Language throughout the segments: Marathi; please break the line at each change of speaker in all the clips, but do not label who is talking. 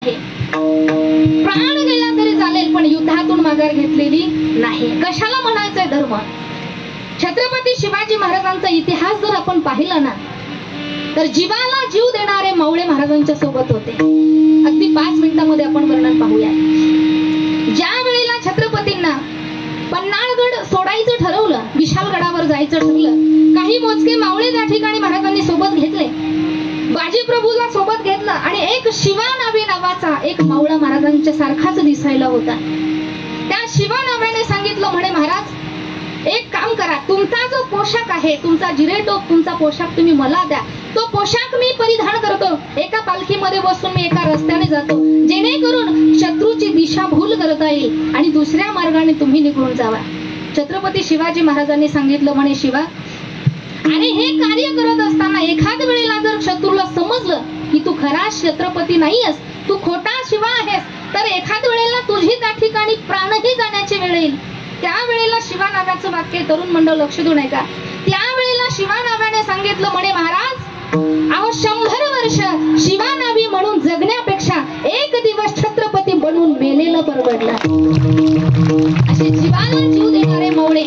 प्राण गेला तरी चालेल पण युद्धातून माघार घेतलेली नाही. कशाला म्हणायचंय धर्म? छत्रपती शिवाजी महाराजांचा इतिहास जर आपण पाहिला ना तर जीवाला जीव देणारे मावळे महाराजांच्या सोबत होते. अगदी 5 मिनिटांमध्ये आपण वर्णन पाहूया. ज्या वेळेला छत्रपतींना पन्हाळगड सोडायचं ठरवलं, विशालगडावर जायचं ठरलं, काही मोजके मावळे त्या ठिकाणी महाराजांनी सोबत घेतले. बाजीप्रभूला सोबत घेतलं आणि एक शिवा नावे नावाचा एक मावळा महाराजांच्या सारखाच दिसायला होता. त्या शिवा नावाने सांगितलं म्हणे, महाराज एक काम करा, तुमचा जो पोशाख आहे, तुमचा जिरेटोप, तुमचा पोशाख तुम्ही मला द्या. तो पोशाख मी परिधान करतो, एका पालखीमध्ये बसून मी एका रस्त्याने जातो, जेणेकरून शत्रूची दिशाभूल करता येईल आणि दुसऱ्या मार्गाने तुम्ही निघून जावा. छत्रपती शिवाजी महाराजांनी सांगितलं म्हणे, शिवा आणि हे कार्य करत असताना एखाद वेळेला जर शत्रूला समजलं की तू खरा छत्रपती नाहीयेस, तू खोटा शिवा आहेस, तर एखाद वेळेला तुझी त्या ठिकाणी प्राणही जाण्याची वेळ येईल. त्यावेळेला शिवा नावाचं वाक्य तरुण मंडळ लक्ष देऊ नये का? त्यावेळेला शिवा नावाने सांगितलं म्हणे, महाराज अहो 100 वर्ष शिवा नावी म्हणून जगण्यापेक्षा एक दिवस छत्रपती बनून मेलेलं परवडलं. असे जीवाला जीव देणारे मावळे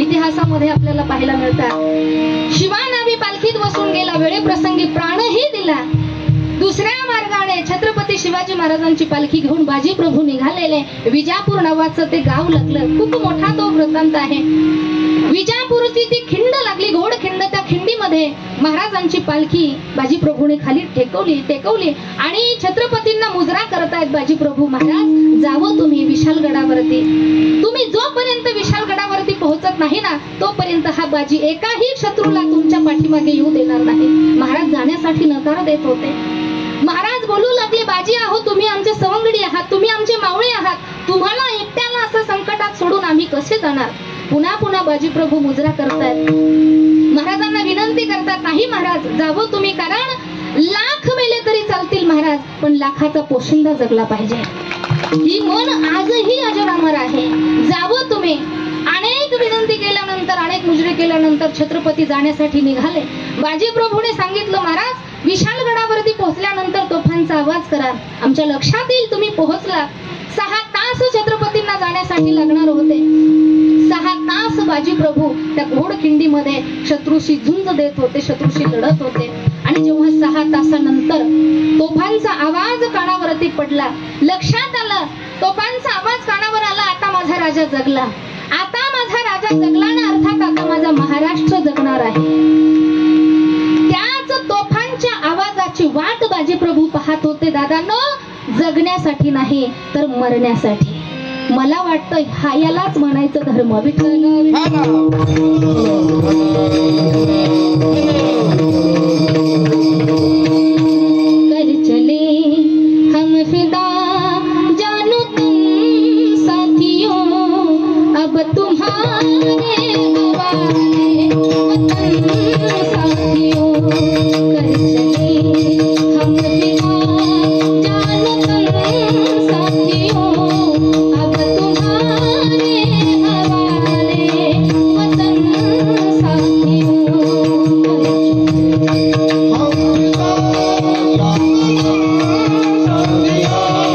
इतिहासामध्ये आपल्याला पाहायला मिळतात. शिवा नावी पालखीत बसून गेला, वेळेप्रसंगी प्राणही दिला. दुसऱ्या मार्गाने छत्रपती शिवाजी महाराजांची पालखी घेऊन बाजीप्रभू निघालेले. विजापूर नावाचं ते गाव लागलं. खूप मोठा तो वृत्तांत आहे. विजापूरची ती खिंड लागली, घोड खिंड. त्या खिंडीमध्ये महाराजांची पालखी बाजीप्रभूने खाली टेकवली आणि छत्रपतींना मुजरा करतायत बाजीप्रभू, महाराज जावं तुम्ही विशालगडावरती. तुम्ही जोपर्यंत विशालगडावरती पोहोचत नाही ना तोपर्यंत हा बाजी एकाही शत्रूला तुमच्या पाठीमागे येऊ देणार नाही. महाराज जाण्यासाठी नकार देत होते. महाराज बोलू लागले, बाजी आहो तुम्ही आमचे सवंगडी आहात, तुम्ही आमचे मावळे आहात, तुम्हाला एकट्याला असं संकटात सोडून आम्ही कसे जाणार? पुन्हा पुन्हा बाजीप्रभू मुजरा करतायत. महाराजांना विनंती करतात, नाही महाराज जावं तुम्ही, कारण लाख मेले तरी चालतील महाराज, पण लाखाचा पोशिंदा जगला पाहिजे. ही मन आजही अजरामर आहे. जावं तुम्ही. अनेक विनंती केल्यानंतर, अनेक मुजरे केल्यानंतर छत्रपती जाण्यासाठी निघाले. बाजीप्रभूने सांगितलं, महाराज विशालगडावरती पोहोचल्यानंतर तोफांचा आवाज करा, आमच्या लक्षात येईल तुम्ही पोहोचला. 6 तास छत्रपतींना जाण्यासाठी लागणार होते. 6 तास बाजीप्रभू त्या घोडखिंडीमध्ये शत्रूशी झुंज देत होते, शत्रूशी लढत होते. आणि जेव्हा 6 तासानंतर तोफांचा आवाज कानावरती पडला, लक्षात आलं, तोफांचा आवाज कानावर आला, आता माझा राजा जगला, आता माझा राजा जगला ना, अर्थात आता माझा महाराष्ट्र जगणार आहे. त्याच तोफांच्या आवाजाची वाट बाजीप्रभू पाहत होते. दादांनो, जगण्यासाठी नाही तर मरण्यासाठी. मला वाटतं यालाच म्हणायचं धर्म. विठ्ठल कर चले हम फिदा जानो तुम साथियों, अब तुम्हारे हवाले वतन साथियों. कर चले हम फिदा जानो तुम साथियों, अब तुम्हारे हवाले वतन साथियों.
हम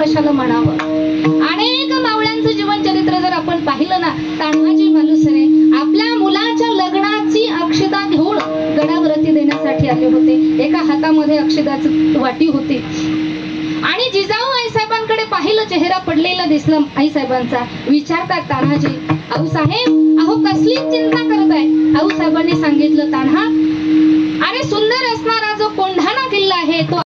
कशाला म्हणावं. अनेक मावळ्यांचं जीवन चरित्र जर आपण पाहिलं ना, तान्हाजी मालुसरे आपल्या मुलाच्या लग्नाची अक्षता घेऊन गडावरती देण्यासाठी आले होते. एका हातामध्ये अक्षताची वाटी होती आणि जिजाऊ आईसाहेबांकडे पाहिलं, चेहरा पडलेला दिसला आईसाहेबांचा. विचारतात तान्हाजी, आऊ साहेब अहो कसली चिंता करताय. आऊ साहेबांनी सांगितलं, तान्हा अरे सुंदर असणारा जो कोंड